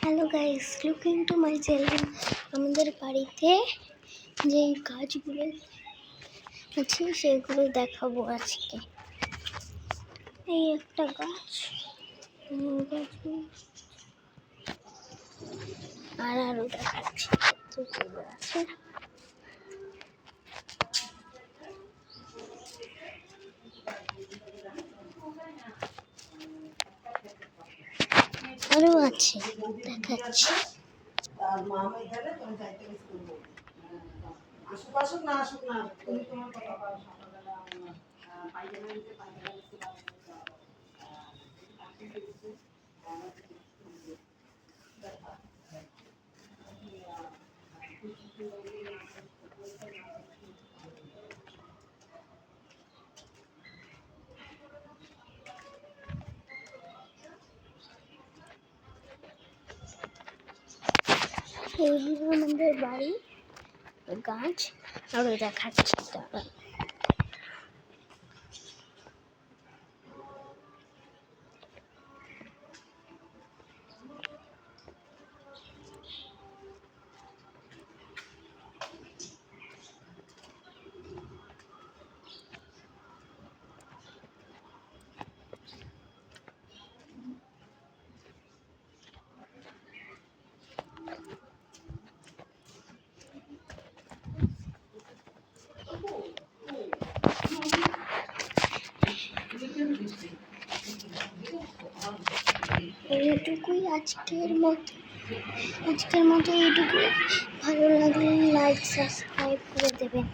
Hello guys, looking to my channel. আমাদের বাড়িতে যে গাছগুলো আছে সেগুলো দেখাবো আজকে। এই একটা গাছ আর আরো দেখাচ্ছি কতগুলো আছে। আরো আছে দেখাচ্ছি। এইগুলো আমাদের বাড়ি গাছ আরো দেখাচ্ছি। এইটুকুই আজকের মতো এইটুকুই। ভালো লাগলে লাইক সাবস্ক্রাইব করে দেবেন।